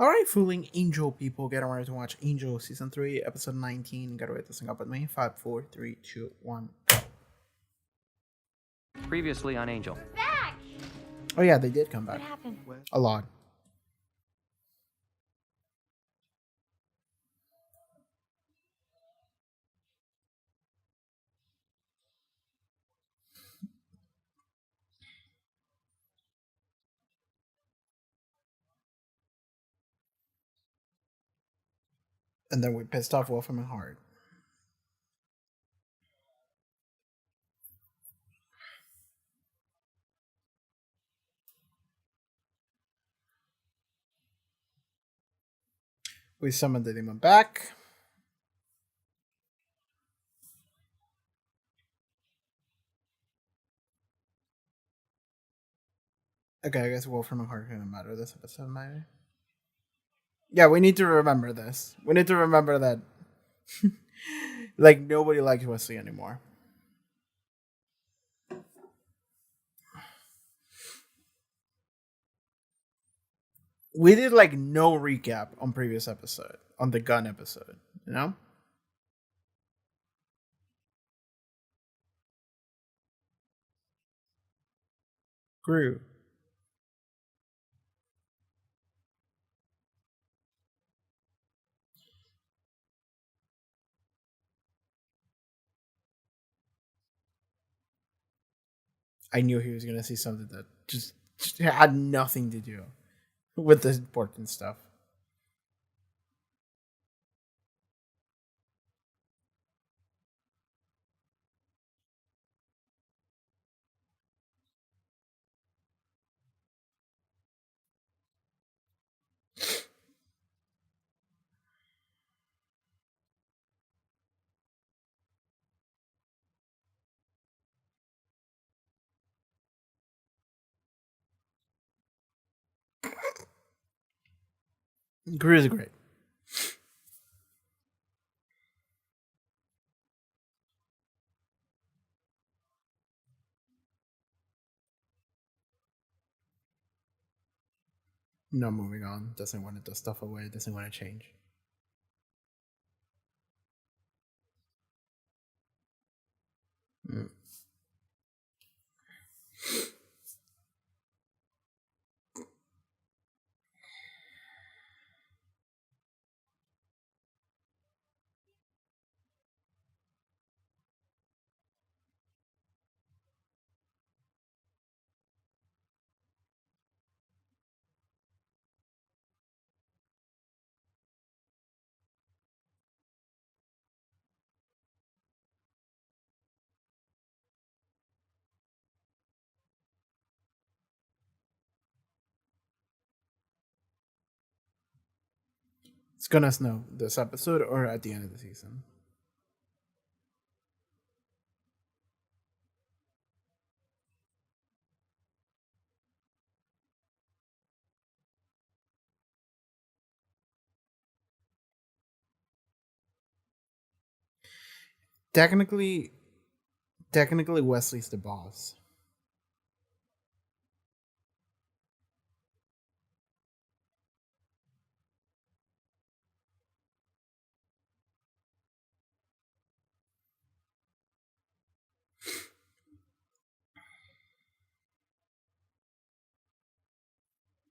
All right, fooling angel people, get ready to watch Angel season 3, episode 19. Get ready to sing up with me. 5, 4, 3, 2, 1. Previously on Angel. Back! Oh yeah, they did come What back. happened? A lot. And then we pissed off Wolfram and Hart. We summoned the demon back. Okay, I guess Wolfram and Hart couldn't matter this episode, maybe. Yeah, we need to remember this. We need to remember that, like, nobody likes Wesley anymore. We did, like, no recap on previous episode, on the gun episode, you know? Grew. I knew he was gonna see something that just had nothing to do with the important stuff. Grew is great. No, moving on. Doesn't want to dust stuff away. Doesn't want to change. Mm. It's gonna snow this episode or at the end of the season. Technically, technically Wesley's the boss.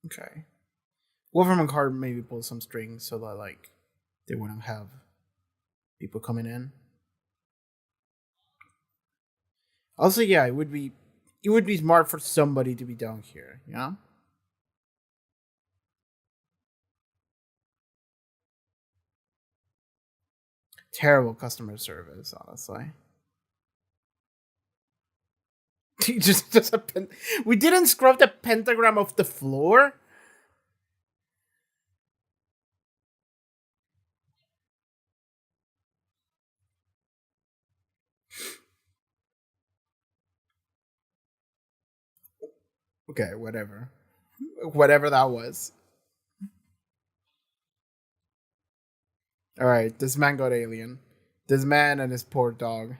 Okay. Wolfram and Hart maybe pull some strings so that like they wouldn't have people coming in. Also, yeah, it would be smart for somebody to be down here, you know? Terrible customer service, honestly. just we didn't scrub the pentagram off the floor. Okay, whatever that was. All right, this man got alien. This man and his poor dog.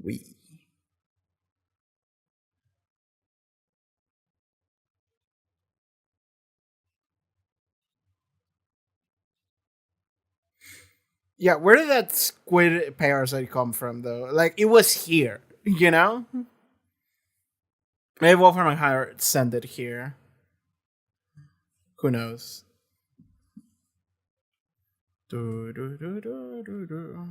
We. Yeah, where did that squid parasite come from, though? Like, it was here, you know? Maybe Wolfram and Hart sent it here. Who knows? Do, do, do, do, do, do.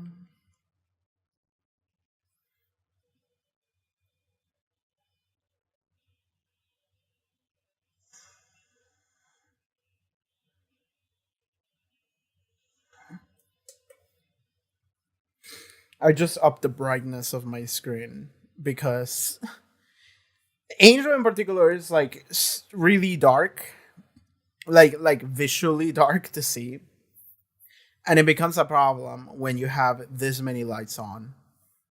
I just upped the brightness of my screen because Angel in particular is like really dark, like visually dark to see, and it becomes a problem when you have this many lights on.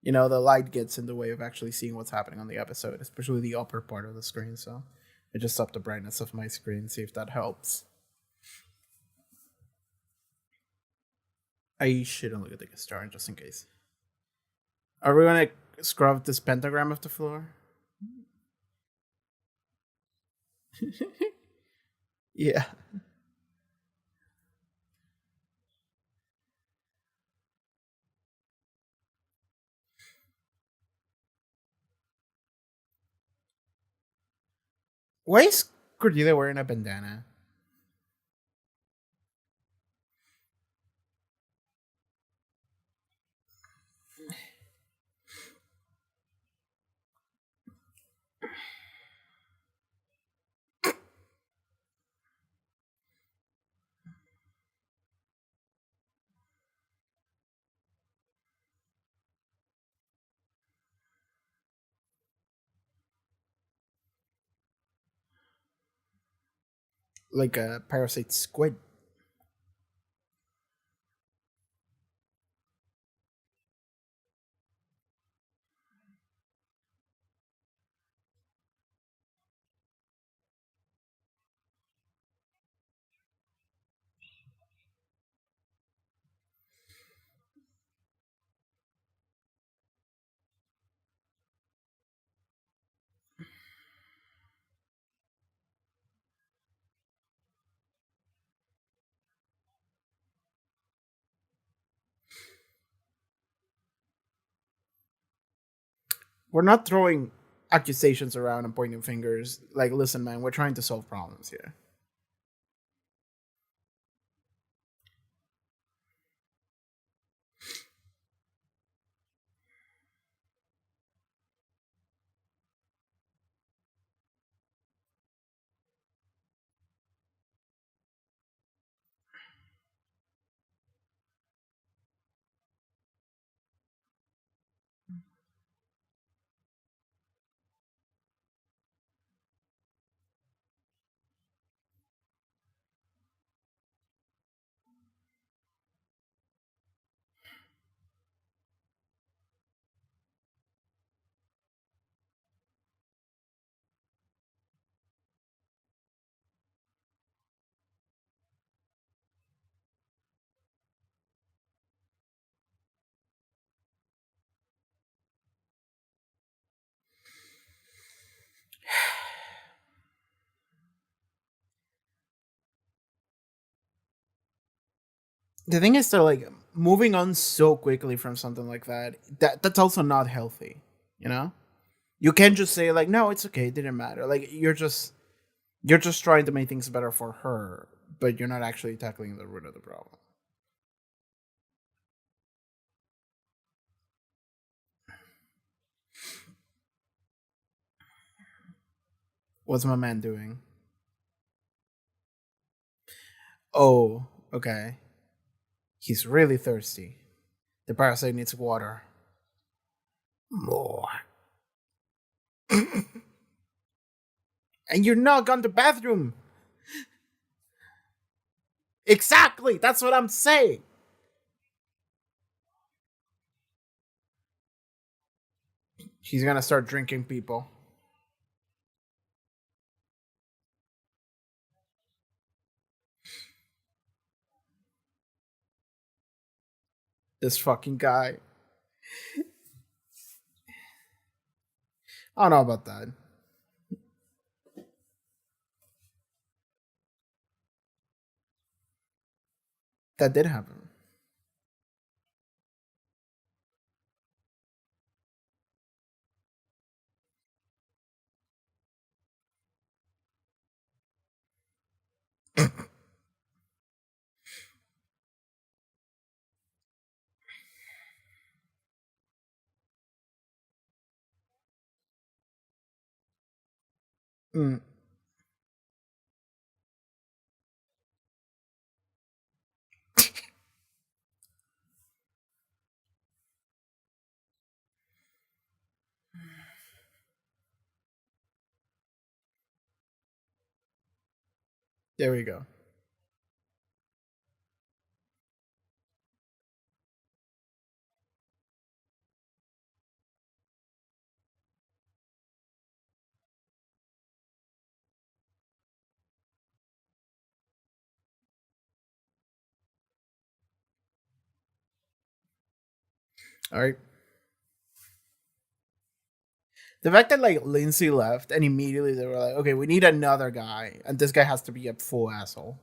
You know, the light gets in the way of actually seeing what's happening on the episode, especially the upper part of the screen. So I just upped the brightness of my screen, see if that helps. I shouldn't look at the star just in case. Are we gonna scrub this pentagram off the floor? Yeah. Why is Cordelia wearing a bandana? Like a parasite squid. We're not throwing accusations around and pointing fingers. Like, listen, man, we're trying to solve problems here. The thing is, though, like moving on so quickly from something like that's also not healthy. You know, you can't just say like, no, it's okay, it didn't matter. Like you're just trying to make things better for her, but you're not actually tackling the root of the problem. What's my man doing? Oh, okay. He's really thirsty. The parasite needs water. More. And you're not gone to bathroom. Exactly. That's what I'm saying. He's gonna start drinking people. This fucking guy. I don't know about that. That did happen. Mm, there we go. All right. The fact that like Lindsay left and immediately they were like, okay, we need another guy, and this guy has to be a full asshole.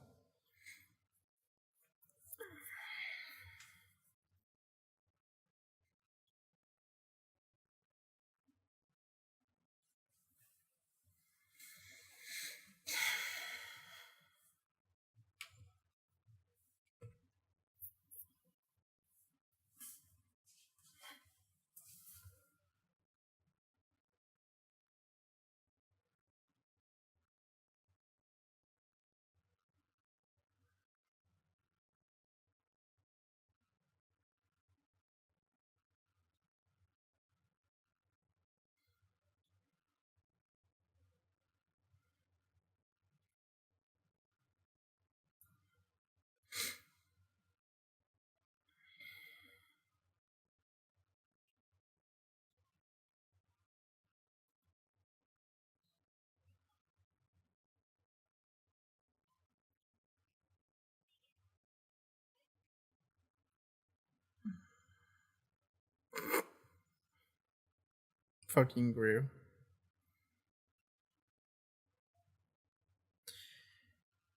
Fucking grew.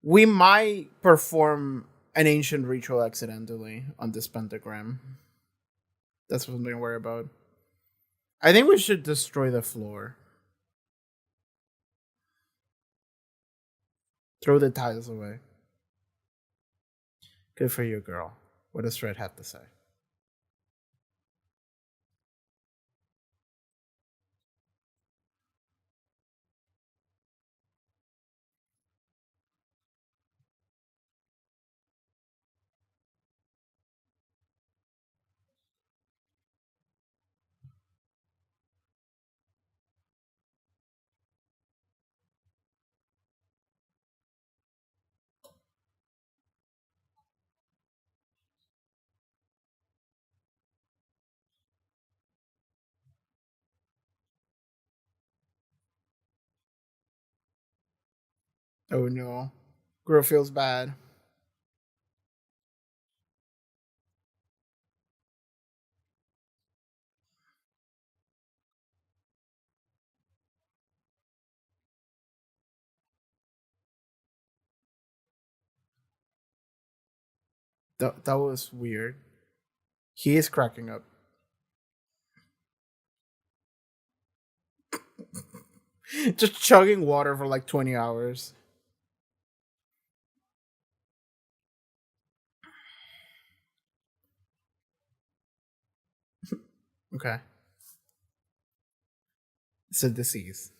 We might perform an ancient ritual accidentally on this pentagram. That's what I'm gonna worry about. I think we should destroy the floor. Throw the tiles away. Good for you, girl. What does Fred have to say? Oh no. Girl feels bad. That was weird. He is cracking up. Just chugging water for like 20 hours. Okay. It's a disease.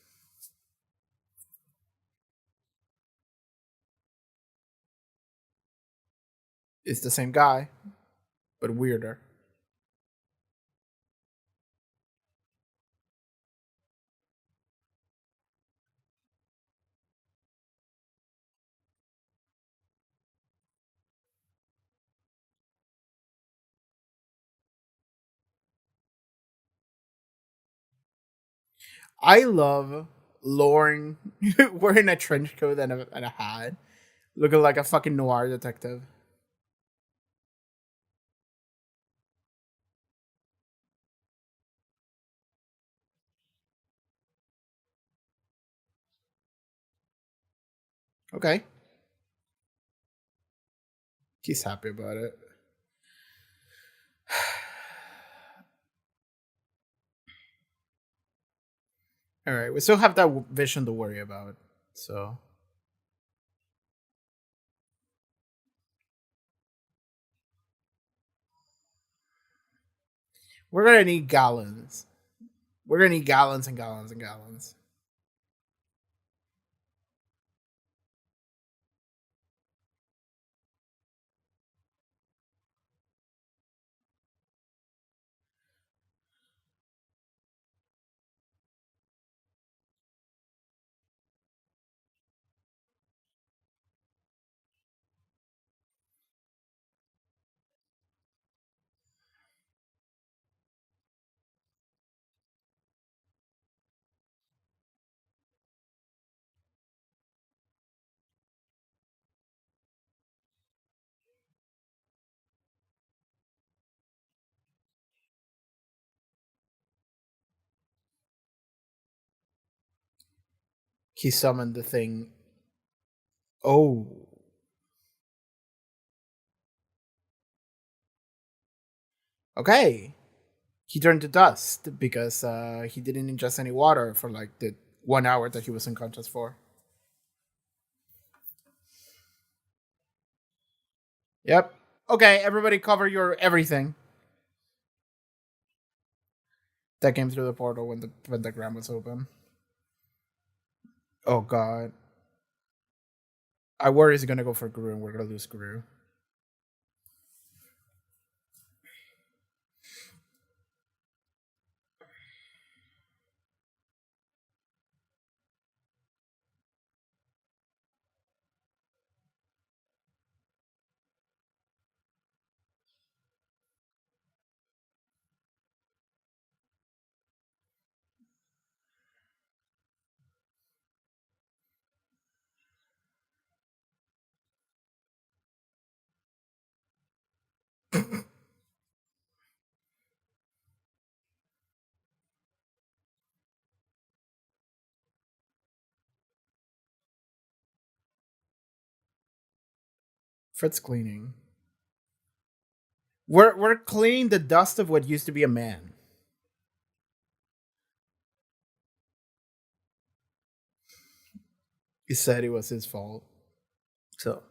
It's the same guy, but weirder. I love Lorne wearing a trench coat and a hat, looking like a fucking noir detective. Okay. He's happy about it. All right. We still have that vision to worry about. So we're gonna need gallons. We're gonna need gallons and gallons and gallons. He summoned the thing. Oh. Okay. He turned to dust because he didn't ingest any water for like the 1 hour that he was unconscious for. Yep. Okay, everybody cover your everything. That came through the portal when the pentagram was open. Oh god. I worry he's gonna go for Guru and we're gonna lose Guru. Fred's cleaning. We're cleaning the dust of what used to be a man. He said it was his fault. So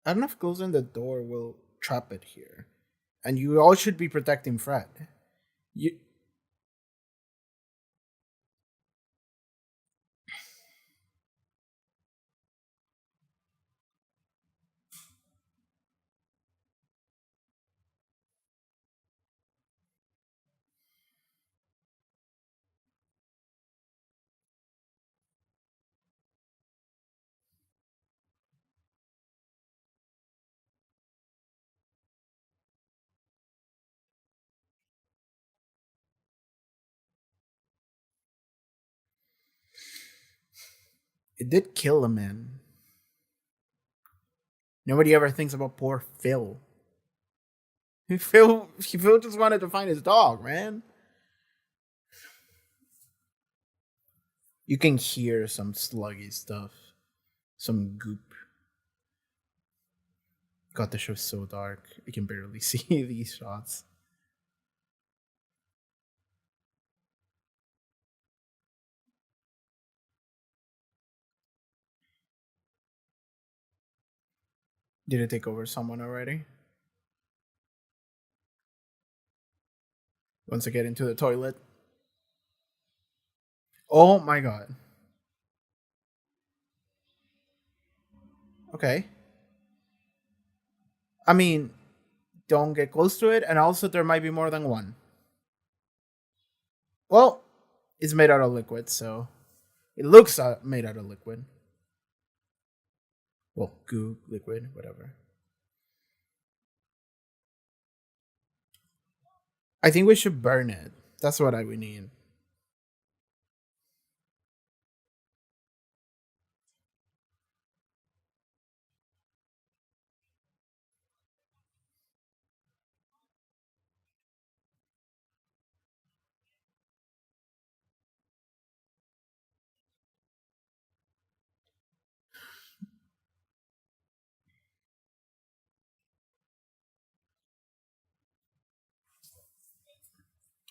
I don't know if closing the door will trap it here. And you all should be protecting Fred. You it did kill a man. Nobody ever thinks about poor Phil. Phil just wanted to find his dog, man. You can hear some sluggy stuff, some goop. God, the show's so dark. I can barely see these shots. Did it take over someone already? Once I get into the toilet. Oh my god. Okay. I mean, don't get close to it, and also there might be more than one. Well, it's made out of liquid, so it looks made out of liquid. Well, goo, liquid, whatever. I think we should burn it. That's what I would need.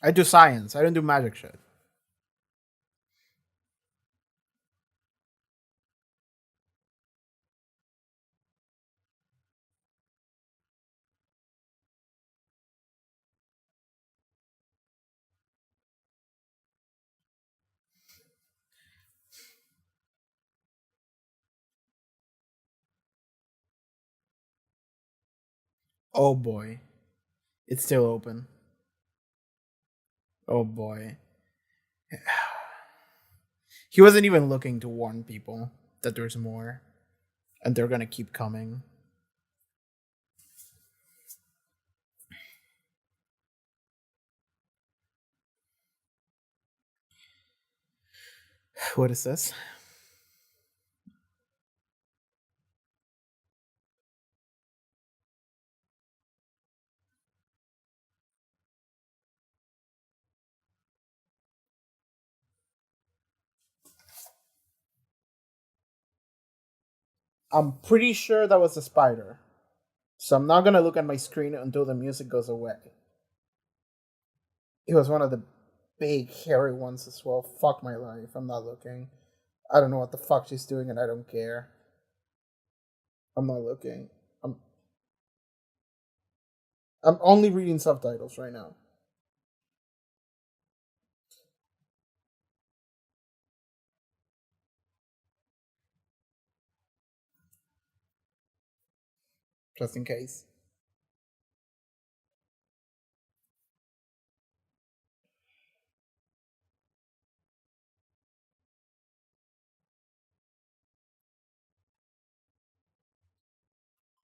I do science. I don't do magic shit. Oh boy. It's still open. Oh boy. He wasn't even looking to warn people that there's more and they're gonna keep coming. What is this? I'm pretty sure that was a spider. So I'm not gonna look at my screen until the music goes away. It was one of the big hairy ones as well. Fuck my life. I'm not looking. I don't know what the fuck she's doing and I don't care. I'm not looking. I'm I'm only reading subtitles right now. Just in case.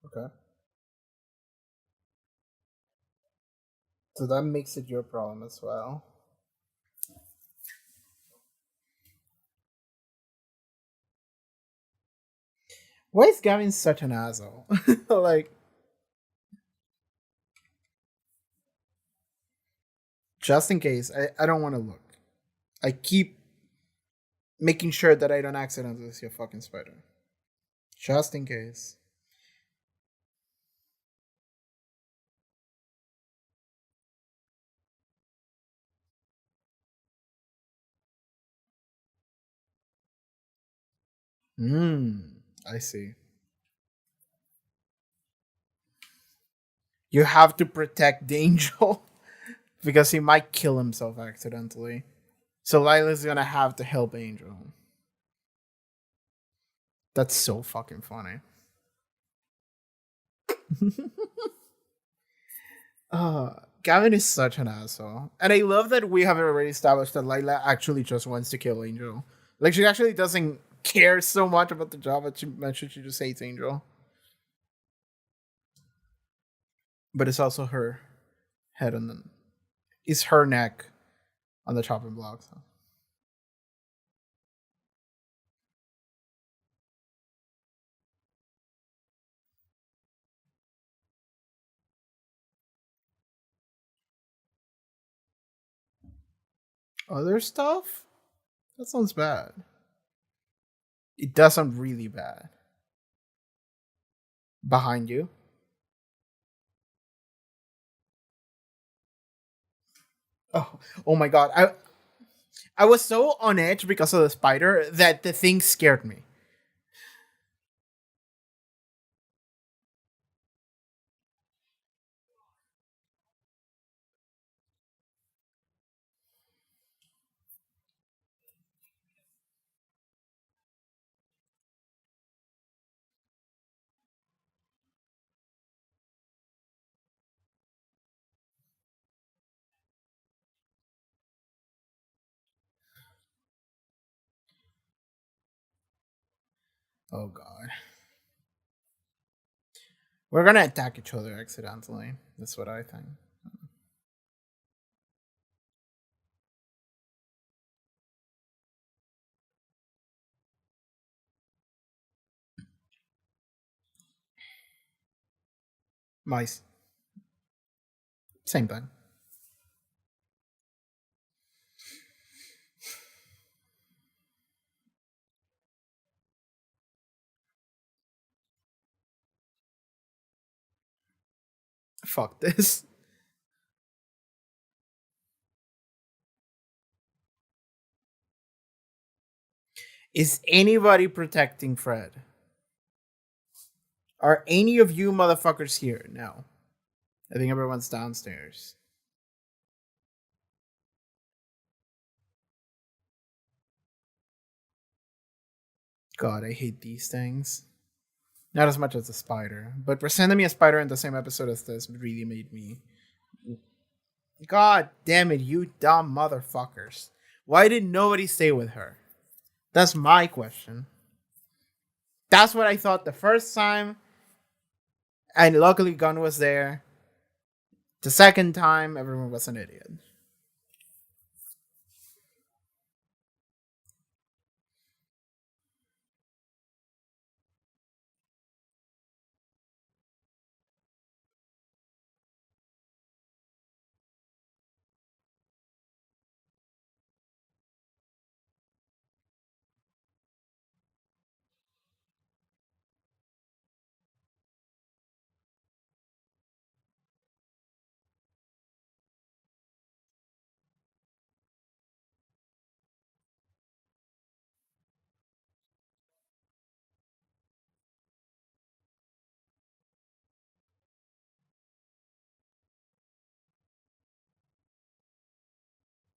Okay. So that makes it your problem as well. Why is Gavin such an asshole? Like, just in case, I don't want to look. I keep making sure that I don't accidentally see a fucking spider. Just in case. Hmm. I see. You have to protect the angel because he might kill himself accidentally. So Lila's gonna have to help Angel. That's so fucking funny. Uh, Gavin is such an asshole. And I love that we have already established that Lila actually just wants to kill Angel. Like, she actually doesn't care so much about the job that she mentioned. She just hates Angel. But it's also her head on the. It's her neck on the chopping block. So. Other stuff? That sounds bad. It does sound really bad. Behind you? Oh, oh my god. I was so on edge because of the spider that the thing scared me. Oh god. We're gonna attack each other accidentally. That's what I think. Mice. Same thing. Fuck this. Is anybody protecting Fred? Are any of you motherfuckers here? No. I think everyone's downstairs. God, I hate these things. Not as much as a spider, but presenting me a spider in the same episode as this really made me. God damn it, you dumb motherfuckers. Why did nobody stay with her? That's my question. That's what I thought the first time, and luckily Gunn was there. The second time, everyone was an idiot.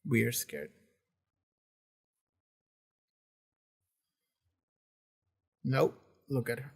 We're scared. Nope. Look at her.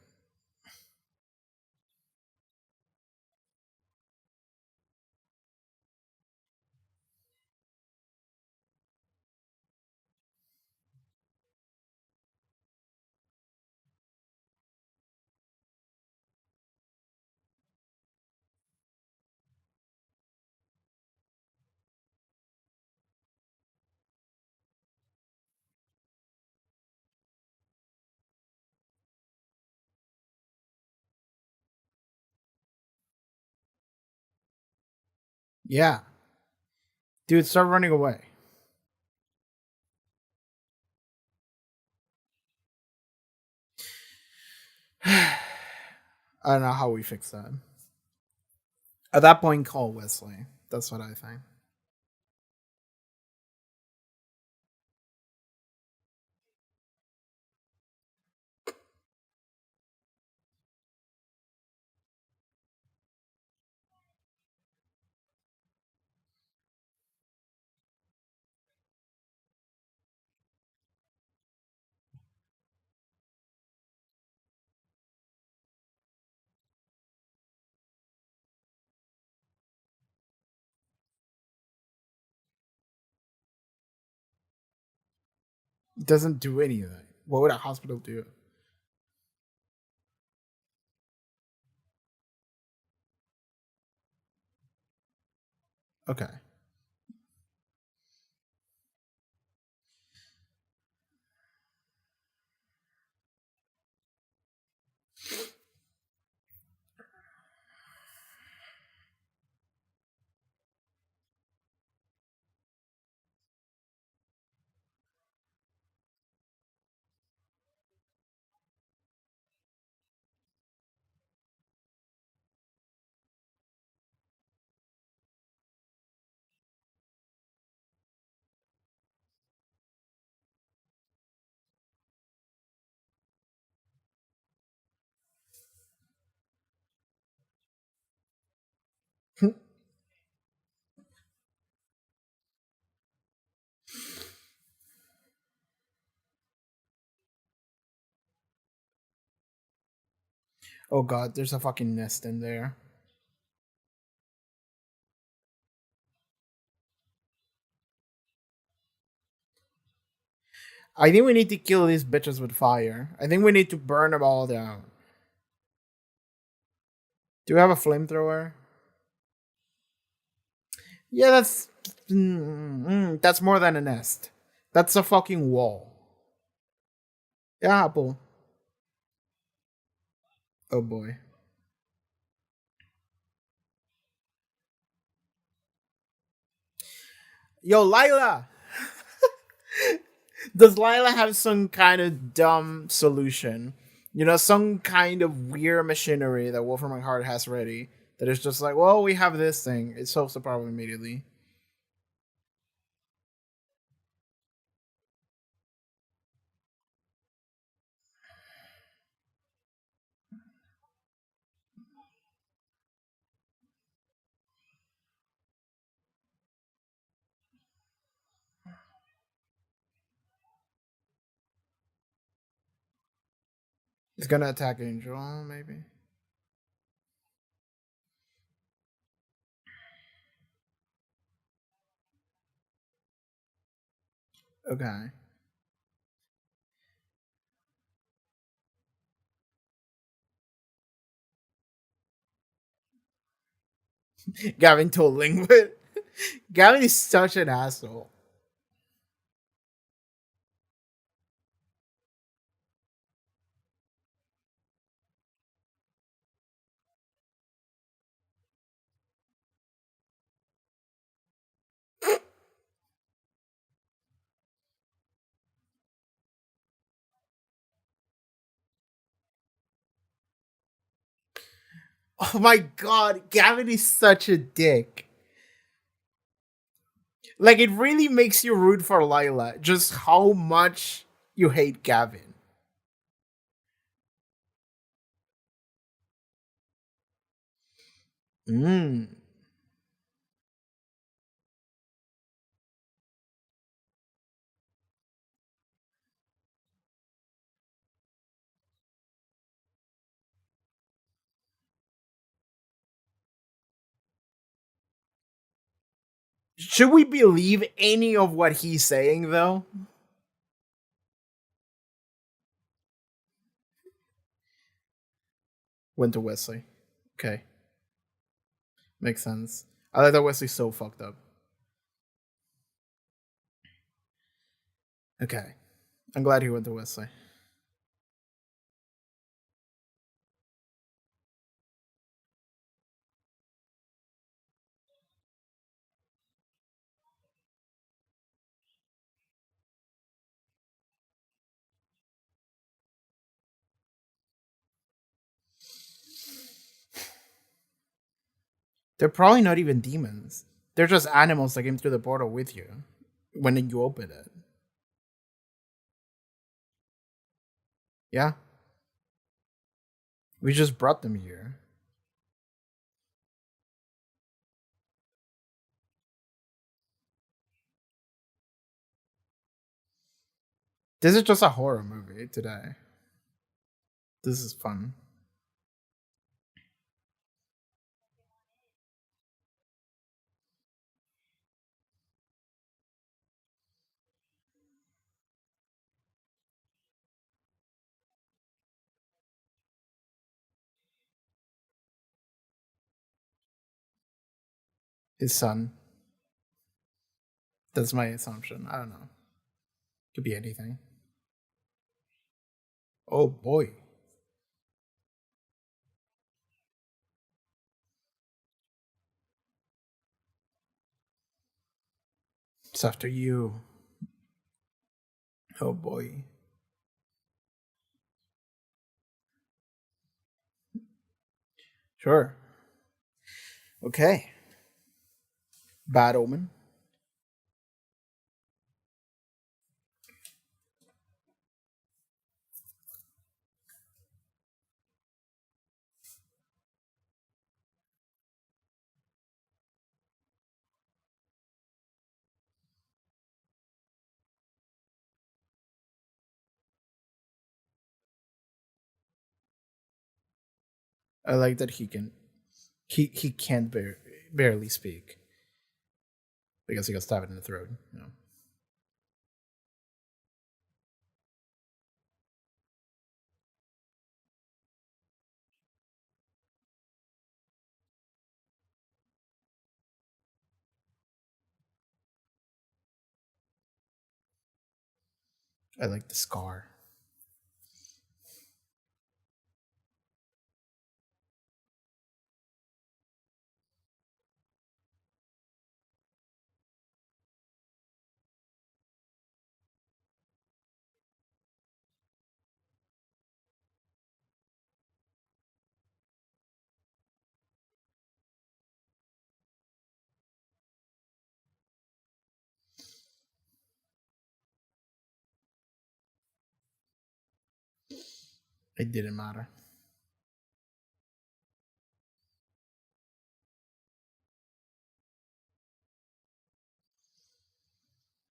Yeah. Dude, start running away. I don't know how we fix that. At that point, call Wesley. That's what I think. It doesn't do anything. What would a hospital do? Okay. Oh god, there's a fucking nest in there. I think we need to kill these bitches with fire. I think we need to burn them all down. Do we have a flamethrower? Yeah, that's more than a nest. That's a fucking wall. Yeah, apple. Oh boy. Yo, Lila! Does Lila have some kind of dumb solution? You know, some kind of weird machinery that Wolfram and Hart has ready that is just like, well, we have this thing. It solves the problem immediately. He's gonna attack Angel, maybe. Okay. Gavin totaling, but Gavin is such an asshole. Oh my god, Gavin is such a dick. Like it really makes you root for Lila, just how much you hate Gavin. Mm. Should we believe any of what he's saying though? Went to Wesley. Okay. Makes sense. I like that Wesley's so fucked up. Okay. I'm glad he went to Wesley. They're probably not even demons. They're just animals that came through the portal with you when you open it. Yeah. We just brought them here. This is just a horror movie today. This is fun. His son. That's my assumption. I don't know. Could be anything. Oh boy. It's after you. Oh boy. Sure. Okay. Bad omen. I like that he can't barely speak because he got stabbed in the throat. You know. I like the scar. It didn't matter.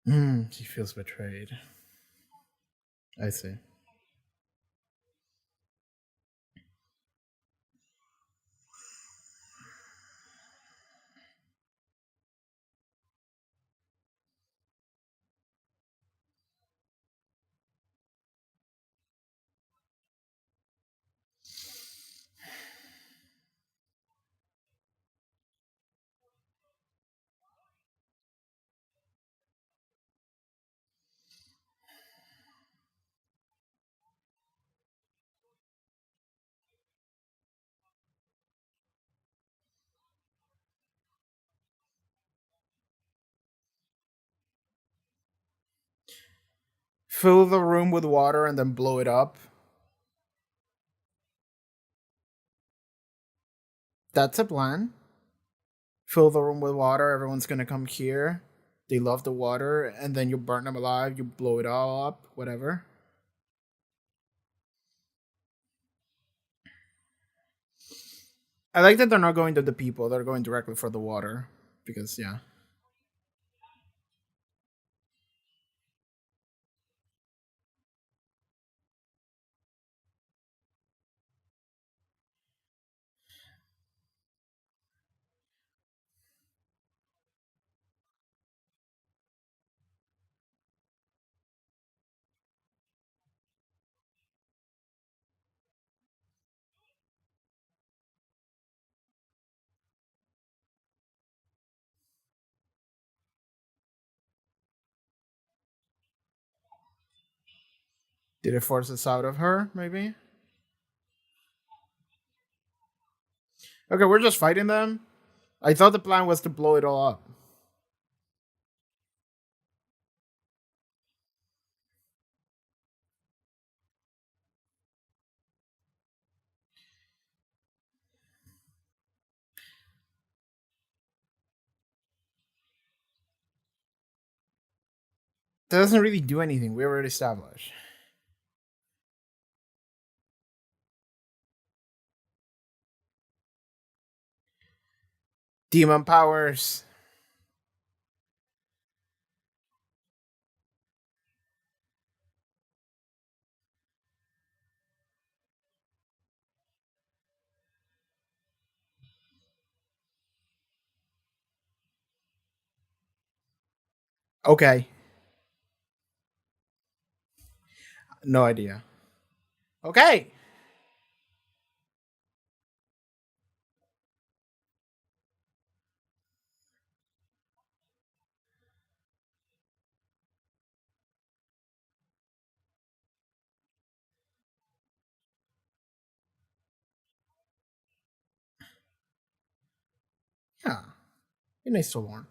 He feels betrayed. I see. Fill the room with water and then blow it up. That's a plan. Fill the room with water. Everyone's gonna come here. They love the water, and then you burn them alive. You blow it all up. Whatever. I like that they're not going to the people. They're going directly for the water because yeah. Did it force us out of her? Maybe. Okay, we're just fighting them. I thought the plan was to blow it all up. That doesn't really do anything. We already established. Demon powers. Okay. No idea. Okay. Yeah. Be nice to Lauren.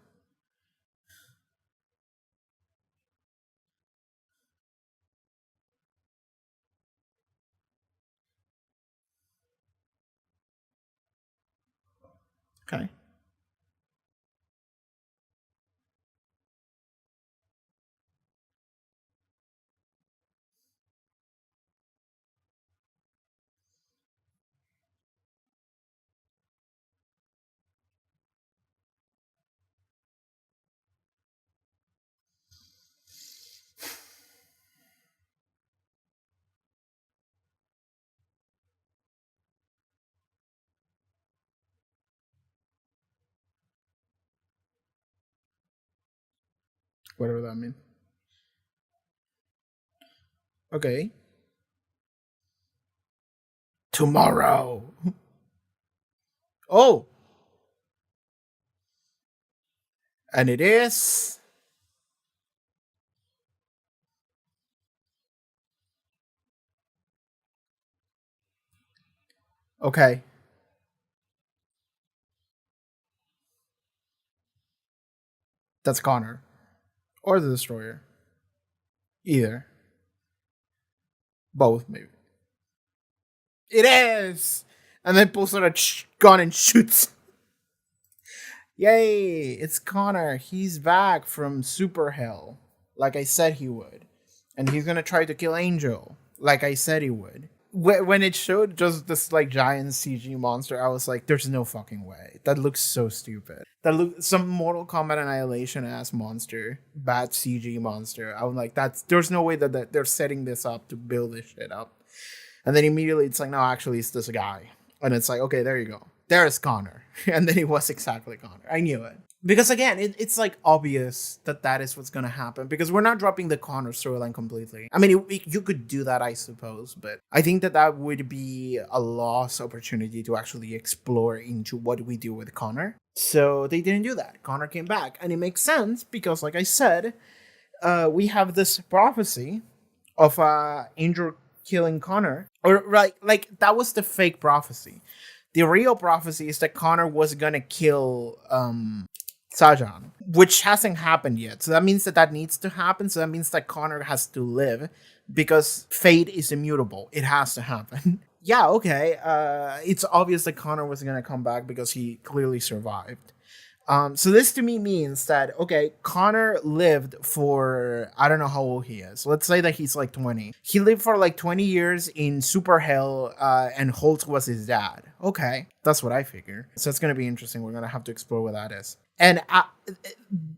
Okay. Whatever that means. Okay. Tomorrow. Oh, and it is. Okay. That's Connor. Or the Destroyer. Either. Both, maybe. It is! And then pulls out a gun and shoots. Yay! It's Connor. He's back from Super Hell. Like I said he would. And he's gonna try to kill Angel. Like I said he would. When it showed just this like giant CG monster, I was like, "There's no fucking way. That looks so stupid. That look some Mortal Kombat Annihilation ass monster, bad CG monster." I was like, "That's there's no way that they're setting this up to build this shit up." And then immediately it's like, "No, actually, it's this guy." And it's like, "Okay, there you go. There's Connor." And then it was exactly Connor. I knew it. Because again, it's like obvious that that is what's gonna happen because we're not dropping the Connor storyline completely. I mean, you could do that, I suppose, but I think that that would be a lost opportunity to actually explore into what we do with Connor. So they didn't do that. Connor came back, and it makes sense because, like I said, we have this prophecy of Angel killing Connor, or right, like that was the fake prophecy. The real prophecy is that Connor was gonna kill Sajan, which hasn't happened yet. So that means that needs to happen. So that means that Connor has to live because fate is immutable. It has to happen. Yeah, okay. It's obvious that Connor was going to come back because he clearly survived. So this to me means that, okay, Connor lived for, I don't know how old he is. Let's say that he's like 20. He lived for like 20 years in super hell, and Holt was his dad. Okay, that's what I figure. So it's going to be interesting. We're going to have to explore what that is. And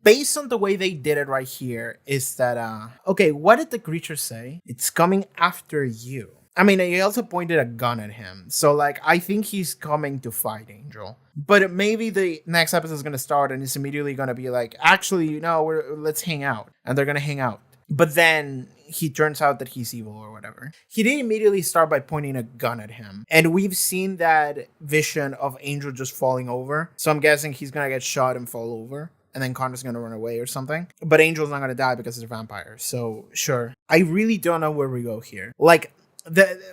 based on the way they did it right here is that, okay, what did the creature say? It's coming after you. I mean, he also pointed a gun at him. So, like, I think he's coming to fight Angel. But maybe the next episode is going to start and it's immediately going to be like, actually, no, let's hang out. And they're going to hang out. But then he turns out that he's evil or whatever. He didn't immediately start by pointing a gun at him. And we've seen that vision of Angel just falling over. So I'm guessing he's going to get shot and fall over. And then Connor's going to run away or something. But Angel's not going to die because he's a vampire. So, sure. I really don't know where we go here. Like,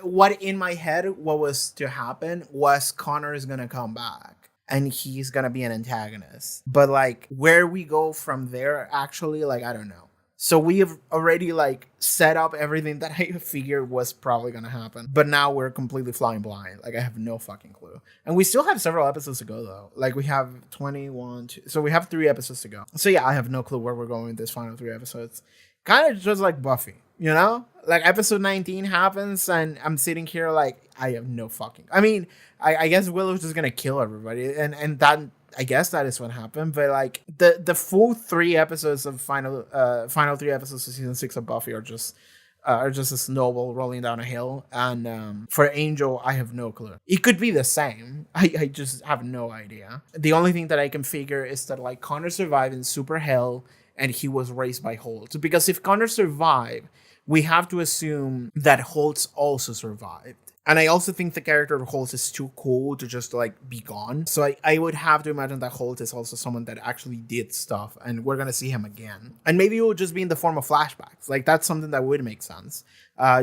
what in my head, what was to happen was Connor is gonna come back and he's gonna be an antagonist. But like where we go from there, actually, like I don't know. So we have already like set up everything that I figured was probably gonna happen. But now we're completely flying blind. Like I have no fucking clue. And we still have several episodes to go though. Like we have 21, so we have 3 episodes to go. So yeah, I have no clue where we're going with this final 3 episodes. Kind of just like Buffy, you know? Like episode 19 happens and I'm sitting here like I have no fucking. I mean, I guess Willow's just gonna kill everybody, and that I guess that is what happened. But like the full 3 episodes of final 3 episodes of season 6 of Buffy are just a snowball rolling down a hill. And for Angel, I have no clue. It could be the same. I just have no idea. The only thing that I can figure is that like Connor survived in super hell and he was raised by Holt. Because if Connor survived, we have to assume that Holtz also survived. And I also think the character of Holt is too cool to just like be gone. So I would have to imagine that Holt is also someone that actually did stuff and we're going to see him again. And maybe it will just be in the form of flashbacks. Like that's something that would make sense.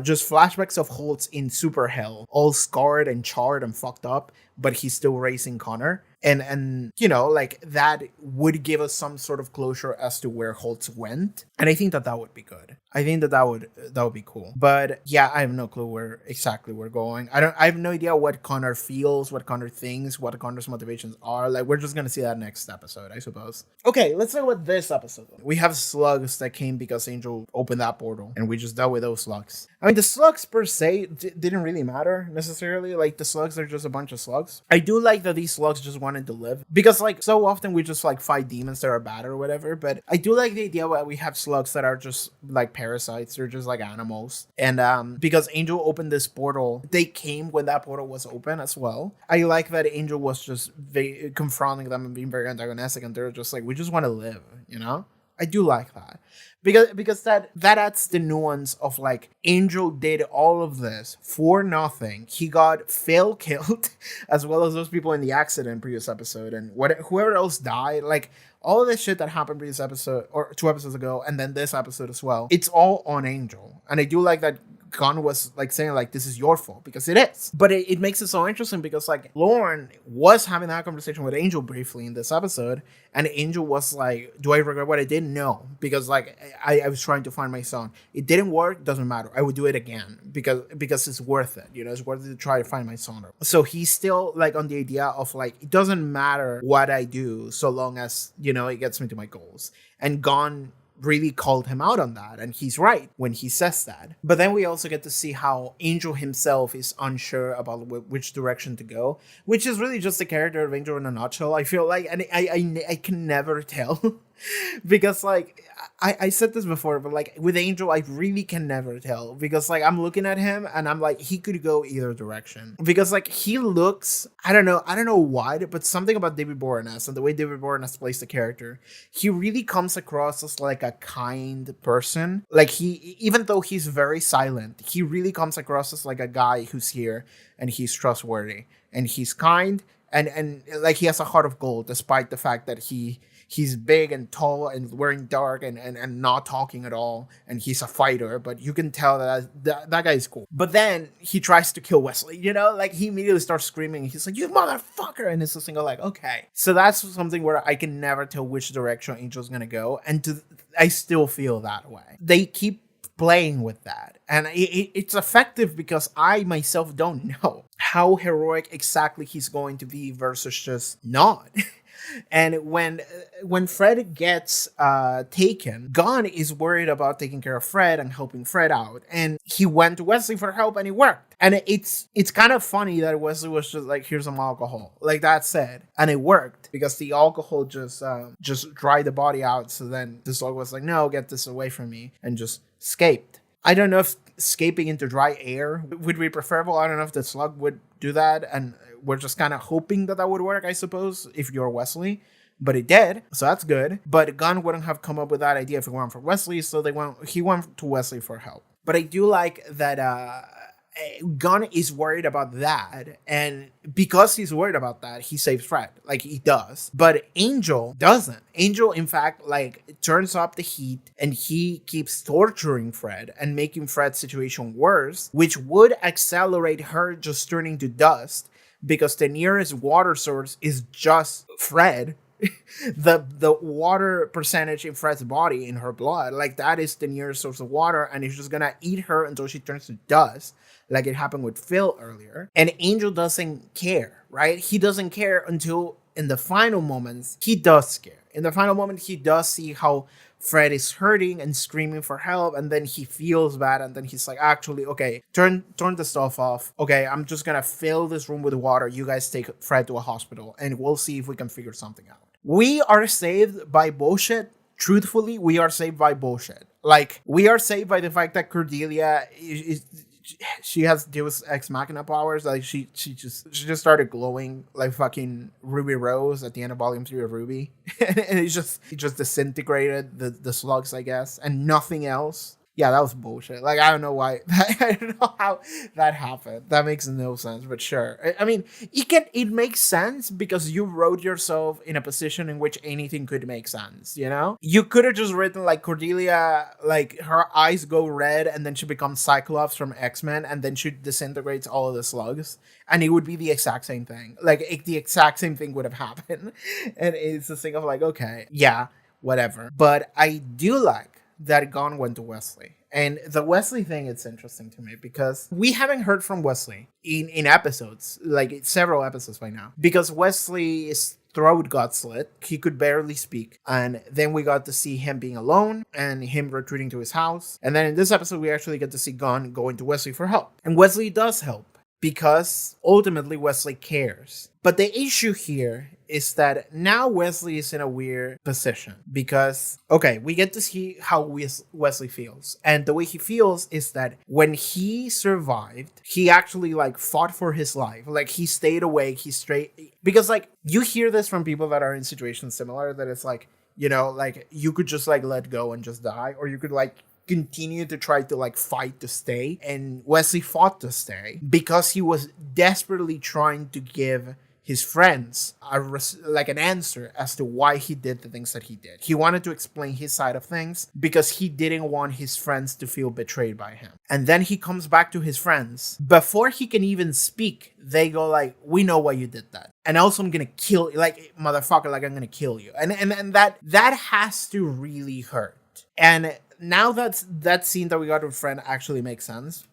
Just flashbacks of Holtz in super hell, all scarred and charred and fucked up, but he's still racing Connor. And you know, like that would give us some sort of closure as to where Holtz went. And I think that would be good. I think that would be cool. But yeah, I have no clue where exactly we're going. I have no idea what Connor feels, what Connor thinks, what Connor's motivations are. Like we're just gonna see that next episode, I suppose. Okay, let's talk about this episode. We have slugs that came because Angel opened that portal, and we just dealt with those slugs. I mean, the slugs per se didn't really matter necessarily. Like the slugs are just a bunch of slugs. I do like that these slugs just wanted to live because like so often we just like fight demons that are bad or whatever. But I do like the idea that we have slugs that are just like parasites. They're just like animals. And because Angel opened this portal, they came when that portal was open as well. I like that Angel was just confronting them and being very antagonistic, and they're just like, we just want to live, you know? I do like that. Because that adds the nuance of like Angel did all of this for nothing. He got fail killed as well as those people in the accident previous episode and whoever else died. Like all of this shit that happened previous episode or 2 episodes ago and then this episode as well. It's all on Angel. And I do like that Gunn was like saying like this is your fault because it is. But it makes it so interesting because like Lauren was having that conversation with Angel briefly in this episode, and Angel was like, do I regret what I did? No, because like I was trying to find my son. It didn't work, doesn't matter. I would do it again because it's worth it. You know, it's worth it to try to find my son. So he's still like on the idea of like it doesn't matter what I do so long as, you know, it gets me to my goals. And Gunn really called him out on that, and he's right when he says that. But then we also get to see how Angel himself is unsure about which direction to go, which is really just the character of Angel in a nutshell. I feel like, and I can never tell because like I said this before, but like with Angel, I really can never tell because like I'm looking at him and I'm like, he could go either direction because like he looks, I don't know why, but something about David Boreanaz and the way David Boreanaz plays the character, he really comes across as like a kind person. Like he, even though he's very silent, he really comes across as like a guy who's here and he's trustworthy and he's kind and like he has a heart of gold, despite the fact that he's big and tall and wearing dark and not talking at all, and he's a fighter, but you can tell that guy is cool. But then he tries to kill Wesley, like he immediately starts screaming. He's like, "You motherfucker!" And it's just like, okay. So that's something where I can never tell which direction Angel's gonna go, and I still feel that way. They keep playing with that, and it's effective because I myself don't know how heroic exactly he's going to be versus just not. And when Fred gets taken, Gunn is worried about taking care of Fred and helping Fred out, and he went to Wesley for help, and it worked. And it's kind of funny that Wesley was just like, "Here's some alcohol," like that said, and it worked because the alcohol just dried the body out. So then the slug was like, "No, get this away from me," and just escaped. I don't know if escaping into dry air would be preferable. I don't know if the slug would do that, and we're just kind of hoping that would work, I suppose, if you're Wesley. But it did, so that's good. But Gunn wouldn't have come up with that idea if it weren't for Wesley, so he went to Wesley for help. But I do like that Gunn is worried about that, and because he's worried about that, he saves Fred, like he does. But Angel doesn't. Angel, in fact, like turns up the heat, and he keeps torturing Fred and making Fred's situation worse, which would accelerate her just turning to dust, because the nearest water source is just Fred. the water percentage in Fred's body, in her blood, like that is the nearest source of water, and it's just gonna eat her until she turns to dust, like it happened with Phil earlier. And Angel doesn't care, right? He doesn't care until in the final moments he does care. In the final moment, he does see how Fred is hurting and screaming for help, and then he feels bad, and then he's like, actually, okay, turn the stuff off. Okay, I'm just gonna fill this room with water. You guys take Fred to a hospital, and we'll see if we can figure something out. We are saved by bullshit. Truthfully, we are saved by bullshit. Like, we are saved by the fact that Cordelia she has Deus Ex Machina powers. Like she just started glowing like fucking Ruby Rose at the end of Volume 3 of Ruby, and it just disintegrated the slugs, I guess, and nothing else. Yeah, that was bullshit. Like, I don't know why. I don't know how that happened. That makes no sense, but sure. I mean, it makes sense because you wrote yourself in a position in which anything could make sense, you know? You could have just written, like, Cordelia, like, her eyes go red, and then she becomes Cyclops from X-Men, and then she disintegrates all of the slugs, and it would be the exact same thing. Like, the exact same thing would have happened. And it's this thing of, like, okay, yeah, whatever. But I do like that Gunn went to Wesley. And the Wesley thing, it's interesting to me because we haven't heard from Wesley in episodes, like several episodes by now, because Wesley's throat got slit. He could barely speak. And then we got to see him being alone and him retreating to his house. And then in this episode, we actually get to see Gunn going to Wesley for help. And Wesley does help because ultimately Wesley cares. But the issue here is that now Wesley is in a weird position because, okay, we get to see how Wesley feels. And the way he feels is that when he survived, he actually like fought for his life. Like he stayed awake, he straight, because like you hear this from people that are in situations similar, that it's like, you know, like you could just like let go and just die, or you could like continue to try to like fight to stay. And Wesley fought to stay because he was desperately trying to give his friends like an answer as to why he did the things that he did. He wanted to explain his side of things because he didn't want his friends to feel betrayed by him. And then he comes back to his friends. Before he can even speak, they go like, "We know why you did that. And also I'm gonna kill you, like, motherfucker, like I'm gonna kill you." And that has to really hurt. And now that scene that we got with Fred actually makes sense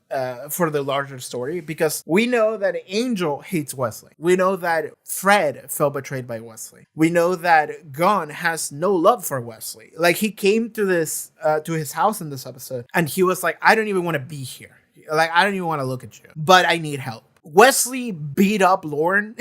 for the larger story, because we know that Angel hates Wesley. We know that Fred felt betrayed by Wesley. We know that Gunn has no love for Wesley. Like he came to this to his house in this episode, and he was like, "I don't even want to be here. Like I don't even want to look at you, but I need help." Wesley beat up Lorne.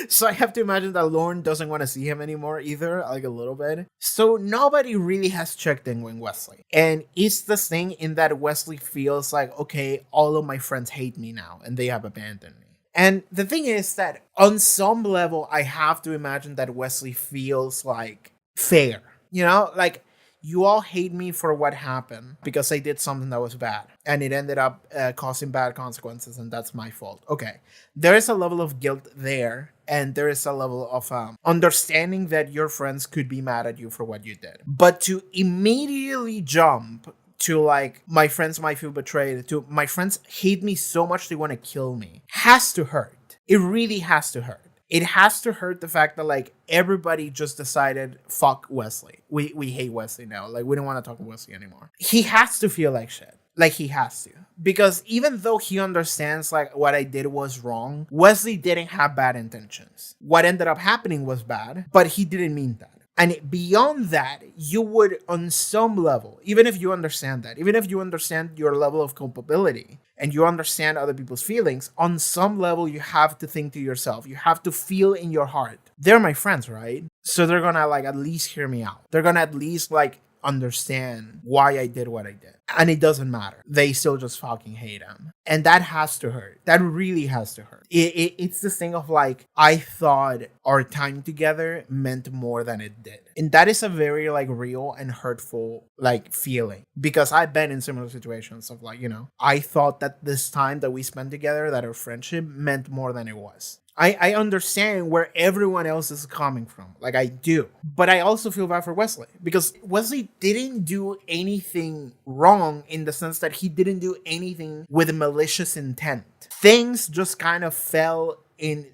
So I have to imagine that Lorne doesn't want to see him anymore either, like a little bit. So nobody really has checked in with Wesley. And it's the thing in that Wesley feels like, okay, all of my friends hate me now and they have abandoned me. And the thing is that on some level, I have to imagine that Wesley feels like fair. You know, like you all hate me for what happened because I did something that was bad and it ended up causing bad consequences, and that's my fault. Okay, there is a level of guilt there, and there is a level of understanding that your friends could be mad at you for what you did. But to immediately jump to like, my friends might feel betrayed, to my friends hate me so much they want to kill me, has to hurt. It really has to hurt. It has to hurt the fact that like everybody just decided, fuck Wesley. We hate Wesley now. Like, we don't want to talk to Wesley anymore. He has to feel like shit. Like, he has to. Because even though he understands like what I did was wrong, Wesley didn't have bad intentions. What ended up happening was bad, but he didn't mean that. And beyond that, you would, on some level, even if you understand that, even if you understand your level of culpability and you understand other people's feelings, on some level, you have to think to yourself, you have to feel in your heart, they're my friends, right? So they're gonna like at least hear me out. They're gonna at least like understand why I did what I did. And it doesn't matter. They still just fucking hate him. And that has to hurt. That really has to hurt. It's this thing of like, I thought our time together meant more than it did. And that is a very like real and hurtful like feeling. Because I've been in similar situations of like, you know, I thought that this time that we spent together, that our friendship meant more than it was. I understand where everyone else is coming from. Like, I do. But I also feel bad for Wesley. Because Wesley didn't do anything wrong in the sense that he didn't do anything with malicious intent. Things just kind of fell in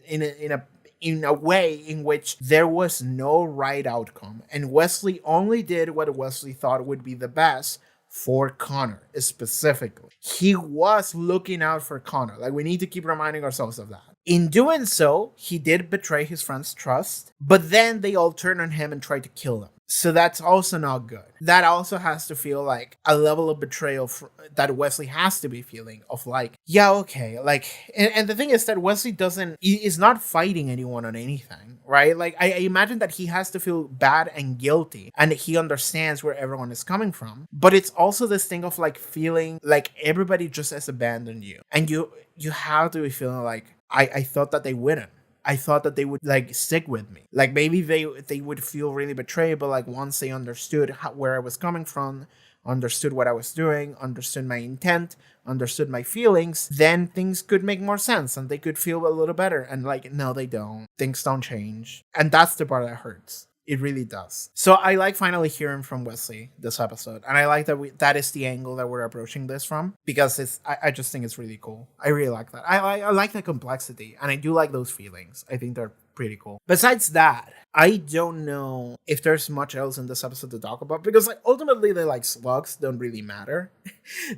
a way in which there was no right outcome. And Wesley only did what Wesley thought would be the best for Connor specifically. He was looking out for Connor. Like, we need to keep reminding ourselves of that. In doing so, he did betray his friend's trust, but then they all turned on him and tried to kill him. So that's also not good. That also has to feel like a level of betrayal that Wesley has to be feeling of like, yeah, okay. Like, and the thing is that Wesley is not fighting anyone on anything, right? Like, I imagine that he has to feel bad and guilty and he understands where everyone is coming from. But it's also this thing of like feeling like everybody just has abandoned you. And you have to be feeling like, I thought that they wouldn't. I thought that they would like stick with me. Like, maybe they would feel really betrayed, but like once they understood where I was coming from, understood what I was doing, understood my intent, understood my feelings, then things could make more sense and they could feel a little better. And like, no, they don't. Things don't change. And that's the part that hurts. It really does. So I like finally hearing from Wesley this episode. And I like that that is the angle that we're approaching this from, because I just think it's really cool. I really like that. I like the complexity, and I do like those feelings. I think they're pretty cool. Besides that, I don't know if there's much else in this episode to talk about, because like ultimately the like slugs don't really matter.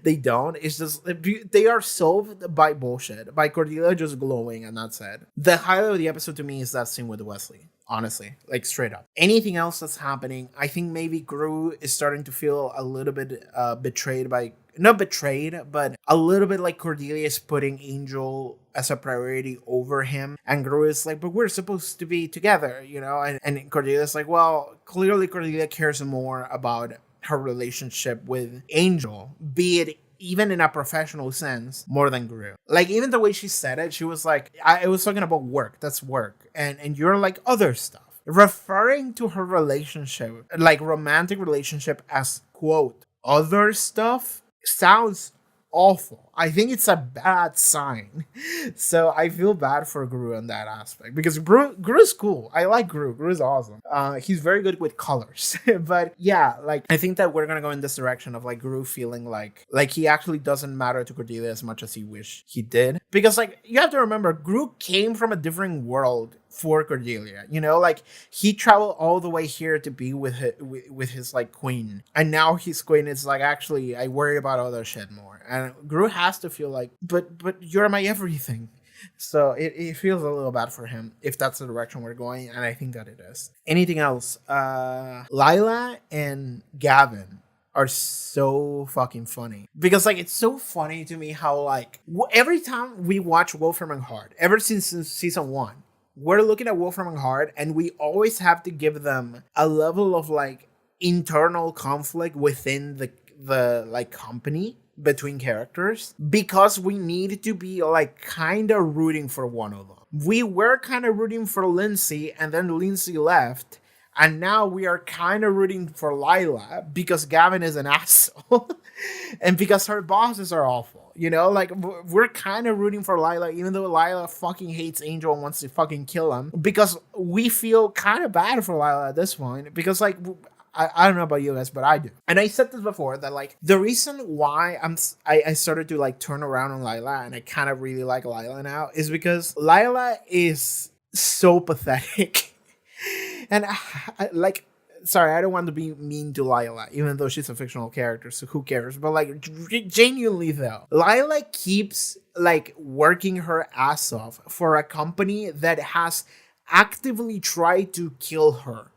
They don't. It's just they are solved by bullshit, by Cordelia just glowing, and that's it. The highlight of the episode to me is that scene with Wesley. Honestly, like straight up. Anything else that's happening, I think maybe Gru is starting to feel a little bit betrayed by, not betrayed, but a little bit like Cordelia is putting Angel as a priority over him. And Gru is like, but we're supposed to be together, you know? And Cordelia is like, well, clearly Cordelia cares more about her relationship with Angel, be it even in a professional sense, more than Gru. Like, even the way she said it, she was like, I was talking about work, that's work. And you're like, other stuff. Referring to her relationship, like romantic relationship, as, quote, other stuff, sounds awful. I think it's a bad sign. So I feel bad for Gru in that aspect, because Gru is cool. I like Gru. Gru is awesome. He's very good with colors. But yeah, like, I think that we're gonna go in this direction of like Gru feeling like he actually doesn't matter to Cordelia as much as he wished he did. Because like, you have to remember, Gru came from a different world for Cordelia, you know, like he traveled all the way here to be with his like queen, and now his queen is like, actually, I worry about other shit more. And Gru has to feel like, but you're my everything. So it feels a little bad for him if that's the direction we're going, and I think that it is. Anything else? Lila and Gavin are so fucking funny, because like, it's so funny to me how like every time we watch Wolfram and Hart, ever since season 1, we're looking at Wolfram and Hart, and we always have to give them a level of like internal conflict within the like company between characters, because we need to be like kind of rooting for one of them. We were kind of rooting for Lindsay, and then Lindsay left, And now we are kind of rooting for Lila because Gavin is an asshole and because her bosses are awful. You know, like we're kind of rooting for Lila, even though Lila fucking hates Angel and wants to fucking kill him, because we feel kind of bad for Lila at this point. Because like I don't know about you guys, but I do. And I said this before that like the reason why I started to like turn around on Lila and I kind of really like Lila now is because Lila is so pathetic. And like, sorry, I don't want to be mean to Lila, even though she's a fictional character, so who cares? But like, genuinely though, Lila keeps like working her ass off for a company that has actively tried to kill her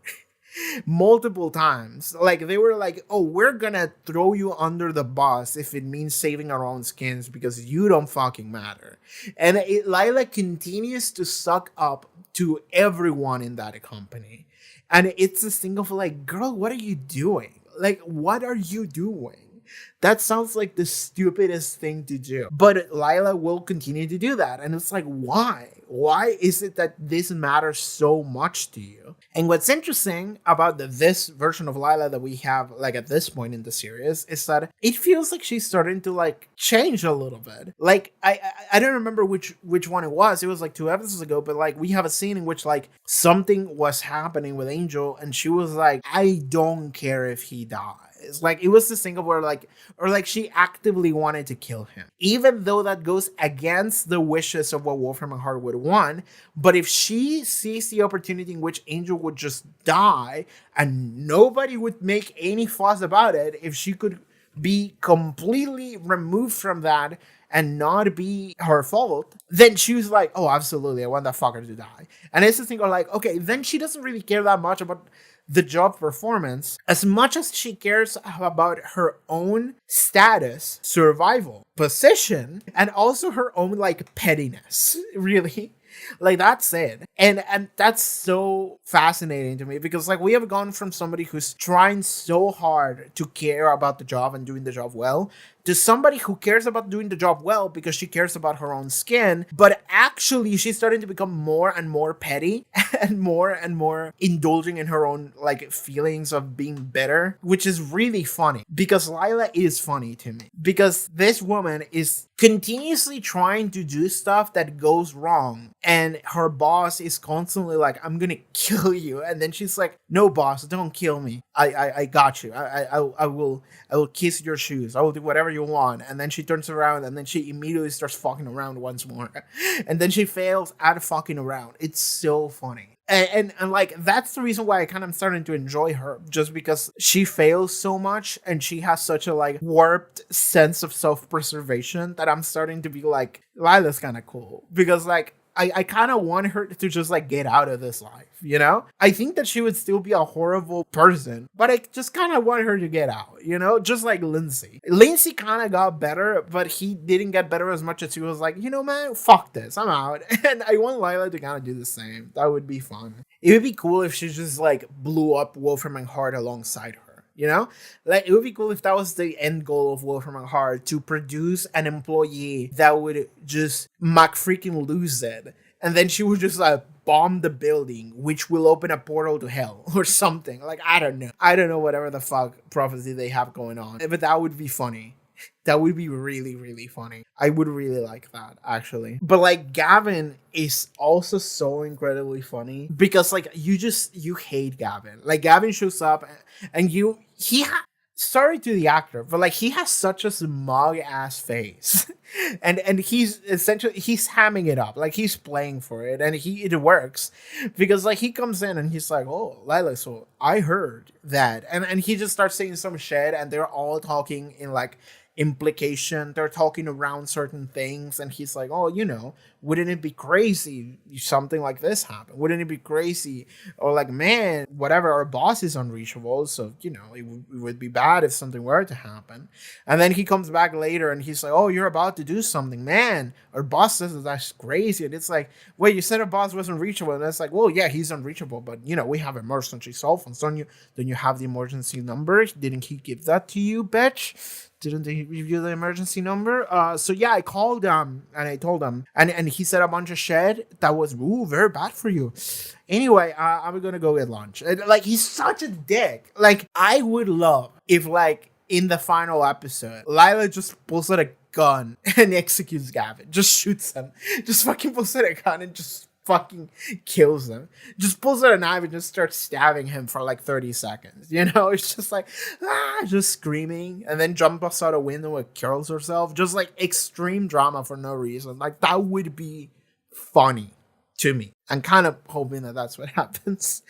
multiple times. Like they were like, oh, we're gonna throw you under the bus if it means saving our own skins because you don't fucking matter. And Lila continues to suck up to everyone in that company. And it's this thing of like, girl, what are you doing? Like, what are you doing? That sounds like the stupidest thing to do. But Lila will continue to do that. And it's like, why? Why is it that this matters so much to you? And what's interesting about this version of Lila that we have like at this point in the series is that it feels like she's starting to like change a little bit. Like I don't remember which one it was. It was like 2 episodes ago, but like we have a scene in which like something was happening with Angel and she was like, I don't care if he dies. Like it was this thing of where like, or like she actively wanted to kill him, even though that goes against the wishes of what Wolfram and Hart would want. But if she sees the opportunity in which Angel would just die and nobody would make any fuss about it, if she could be completely removed from that and not be her fault, then she was like, oh, absolutely, I want that fucker to die. And it's this thing of like, okay, then she doesn't really care that much about the job performance as much as she cares about her own status, survival, position, and also her own like pettiness, really. Like that's it. And that's so fascinating to me because like we have gone from somebody who's trying so hard to care about the job and doing the job well to somebody who cares about doing the job well because she cares about her own skin, but actually she's starting to become more and more petty and more indulging in her own like feelings of being better, which is really funny because Lila is funny to me because this woman is continuously trying to do stuff that goes wrong and her boss is constantly like, I'm gonna kill you, and then she's like, no boss, don't kill me, I got you, I will kiss your shoes, I will do whatever you want. And then she turns around and then she immediately starts fucking around once more and then she fails at fucking around. It's so funny. And like that's the reason why I kind of starting to enjoy her, just because she fails so much and she has such a like warped sense of self-preservation that I'm starting to be like, Lila's kind of cool because like I kind of want her to just like get out of this life, you know? I think that she would still be a horrible person, but I just kind of want her to get out, you know? Just like Lindsay. Lindsay kind of got better, but he didn't get better as much as he was like, you know, man, fuck this, I'm out. And I want Lila to kind of do the same. That would be fun. It would be cool if she just like blew up Wolfram and Hart alongside her. You know, like it would be cool if that was the end goal of Wolfram and Hart, to produce an employee that would just freaking lose it, and then she would just like bomb the building, which will open a portal to hell or something. Like I don't know whatever the fuck prophecy they have going on, but that would be funny. That would be really, really funny. I would really like that, actually. But, like, Gavin is also so incredibly funny because, like, you hate Gavin. Like, Gavin shows up and sorry to the actor, but, like, he has such a smug-ass face. and he's essentially, he's hamming it up. Like, he's playing for it, and it works. Because, like, he comes in and he's like, oh, Lila, so I heard that. And he just starts saying some shit, and they're all talking in, like, implication, they're talking around certain things, and he's like, oh, you know, wouldn't it be crazy if something like this happened? Wouldn't it be crazy? Or like, man, whatever, our boss is unreachable, so you know, it would be bad if something were to happen. And then he comes back later and he's like, oh, you're about to do something, man, our boss says that's crazy. And it's like, wait, you said our boss was unreachable? And it's like, well, yeah, he's unreachable, but you know, we have emergency cell phones. Don't you have the emergency number? Didn't he give that to you, bitch? Didn't they give you the emergency number? So yeah, I called and I told him, and he said a bunch of shit that was very bad for you. Anyway, I'm gonna go get lunch. Like, he's such a dick. Like, I would love if, like, in the final episode, Lila just pulls out a gun and executes Gavin. Just shoots him. Just fucking pulls out a gun and just fucking kills him. Just pulls out a knife and just starts stabbing him for like 30 seconds. You know, it's just like, just screaming, and then jumps out a window and kills herself. Just like extreme drama for no reason. Like, that would be funny to me. I'm kind of hoping that that's what happens.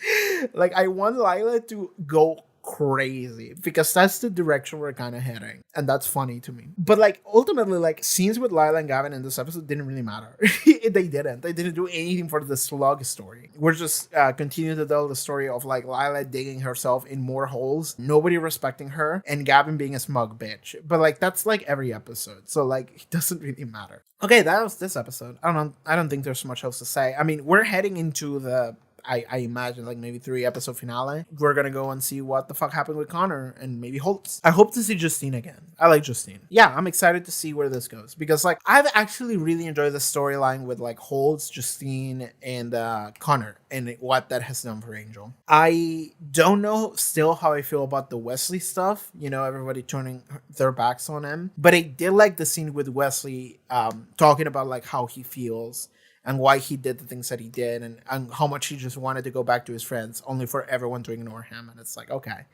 Like, I want Lila to go crazy because that's the direction we're kind of heading, and that's funny to me. But like, ultimately, like, scenes with Lila and Gavin in this episode didn't really matter. They didn't do anything for the slug story. We're just continuing to tell the story of like Lila digging herself in more holes, nobody respecting her, and Gavin being a smug bitch. But like, that's like every episode, so like, it doesn't really matter. Okay, that was this episode. I don't think there's much else to say. I mean, we're heading into the, I imagine, like, maybe 3 episode finale. We're gonna go and see what the fuck happened with Connor and maybe Holtz. I hope to see Justine again. I like Justine. Yeah, I'm excited to see where this goes because, like, I've actually really enjoyed the storyline with like Holtz, Justine, and Connor, and what that has done for Angel. I don't know still how I feel about the Wesley stuff. You know, everybody turning their backs on him, but I did like the scene with Wesley talking about like how he feels and why he did the things that he did, and how much he just wanted to go back to his friends, only for everyone to ignore him. And it's like, okay,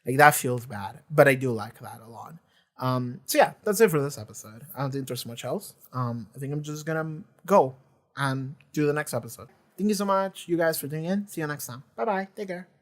like, that feels bad, but I do like that a lot. So yeah, that's it for this episode. I don't think there's much else. I think I'm just gonna go and do the next episode. Thank you so much, you guys, for tuning in. See you next time. Bye bye. Take care.